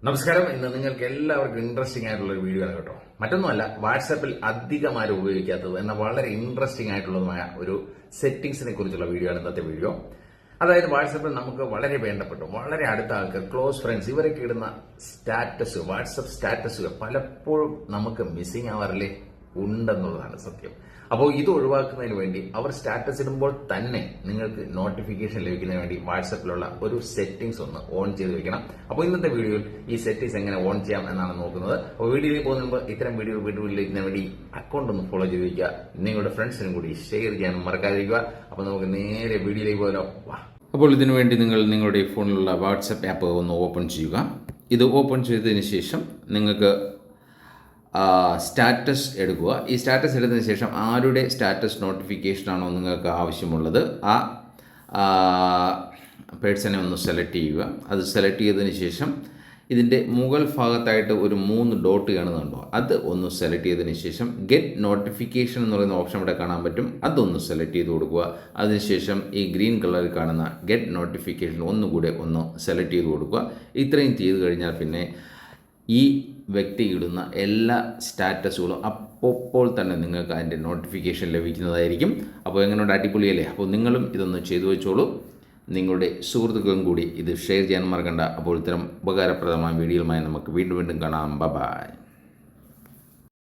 നമസ്കാരം. ഇന്ന് നിങ്ങൾക്ക് എല്ലാവർക്കും ഇൻട്രസ്റ്റിംഗ് ആയിട്ടുള്ള ഒരു വീഡിയോ ആണ് കേട്ടോ. മറ്റൊന്നുമല്ല, വാട്സാപ്പിൽ അധികം ആരും ഉപയോഗിക്കാത്തത് എന്ന വളരെ ഇൻട്രസ്റ്റിംഗ് ആയിട്ടുള്ളതുമായ ഒരു സെറ്റിംഗ്സിനെ കുറിച്ചുള്ള വീഡിയോ ആണ് ഇന്നത്തെ വീഡിയോ. അതായത് വാട്സാപ്പിൽ നമുക്ക് വളരെ വേണ്ടപ്പെട്ടു, വളരെ അടുത്ത ആൾക്കാർ, ക്ലോസ് ഫ്രണ്ട്സ്, ഇവരൊക്കെ ഇടുന്ന സ്റ്റാറ്റസ്, വാട്സാപ്പ് സ്റ്റാറ്റസുകൾ പലപ്പോഴും നമുക്ക് മിസ്സിംഗ് ആവാറില്ലേ? ഉണ്ടെന്നുള്ളതാണ് സത്യം. അപ്പോൾ ഇത് ഒഴിവാക്കുന്നതിന് വേണ്ടി അവർ സ്റ്റാറ്റസ് ഇടുമ്പോൾ തന്നെ നിങ്ങൾക്ക് നോട്ടിഫിക്കേഷൻ ലഭിക്കുന്നതിന് വേണ്ടി വാട്സാപ്പിലുള്ള ഒരു സെറ്റിംഗ്സ് ഒന്ന് ഓൺ ചെയ്ത് വെക്കണം. അപ്പോൾ ഇന്നത്തെ വീഡിയോയിൽ ഈ സെറ്റിംഗ്സ് എങ്ങനെ ഓൺ ചെയ്യാം എന്നാണ് നോക്കുന്നത്. അപ്പോൾ വീഡിയോയിൽ പോകുന്ന മുമ്പ് ഇത്തരം വീഡിയോയിലേക്ക് വേണ്ടി അക്കൗണ്ട് ഒന്ന് ഫോളോ ചെയ്ത് വയ്ക്കുക. നിങ്ങളുടെ ഫ്രണ്ട്സിനും കൂടി ഷെയർ ചെയ്യാനും മറക്കാതിരിക്കുക. അപ്പോൾ നമുക്ക് നേരെ വീഡിയോയിലേക്ക് പോകാലോ. അപ്പോൾ ഇതിനു വേണ്ടി നിങ്ങൾ നിങ്ങളുടെ ഫോണിലുള്ള വാട്സാപ്പ് ആപ്പ് ഒന്ന് ഓപ്പൺ ചെയ്യുക. ഇത് ഓപ്പൺ ചെയ്തതിന് ശേഷം നിങ്ങൾക്ക് സ്റ്റാറ്റസ് എടുക്കുക. ഈ സ്റ്റാറ്റസ് എടുത്തതിന് ശേഷം ആരുടെ സ്റ്റാറ്റസ് നോട്ടിഫിക്കേഷനാണോ നിങ്ങൾക്ക് ആവശ്യമുള്ളത് ആ പേഴ്സണെ ഒന്ന് സെലക്ട് ചെയ്യുക. അത് സെലക്ട് ചെയ്തതിന് ശേഷം ഇതിൻ്റെ മുകൾ ഭാഗത്തായിട്ട് ഒരു 3 ഡോട്ട് കാണുന്നുണ്ടോ, അത് ഒന്ന് സെലക്ട് ചെയ്തതിന് ശേഷം ഗെറ്റ് നോട്ടിഫിക്കേഷൻ എന്ന് പറയുന്ന ഓപ്ഷൻ ഇവിടെ കാണാൻ പറ്റും. അതൊന്ന് സെലക്ട് ചെയ്ത് കൊടുക്കുക. അതിനുശേഷം ഈ ഗ്രീൻ കളറിൽ കാണുന്ന ഗെറ്റ് നോട്ടിഫിക്കേഷൻ ഒന്നുകൂടെ ഒന്ന് സെലക്ട് ചെയ്ത് കൊടുക്കുക. ഇത്രയും ചെയ്ത് കഴിഞ്ഞാൽ പിന്നെ ഈ വ്യക്തി ഇടുന്ന എല്ലാ സ്റ്റാറ്റസുകളും അപ്പോൾ തന്നെ നിങ്ങൾക്ക് അതിൻ്റെ നോട്ടിഫിക്കേഷൻ ലഭിക്കുന്നതായിരിക്കും. അപ്പോൾ എങ്ങനെയുണ്ട്, അടിപൊളിയല്ലേ? അപ്പോൾ നിങ്ങളും ഇതൊന്ന് ചെയ്തു വെച്ചോളൂ. നിങ്ങളുടെ സുഹൃത്തുക്കളും കൂടി ഇത് ഷെയർ ചെയ്യാൻ മറക്കണ്ട. അപ്പോൾ ഇത്തരം ഉപകാരപ്രദമായ വീഡിയോയുമായി നമുക്ക് വീണ്ടും കാണാം. ബൈ.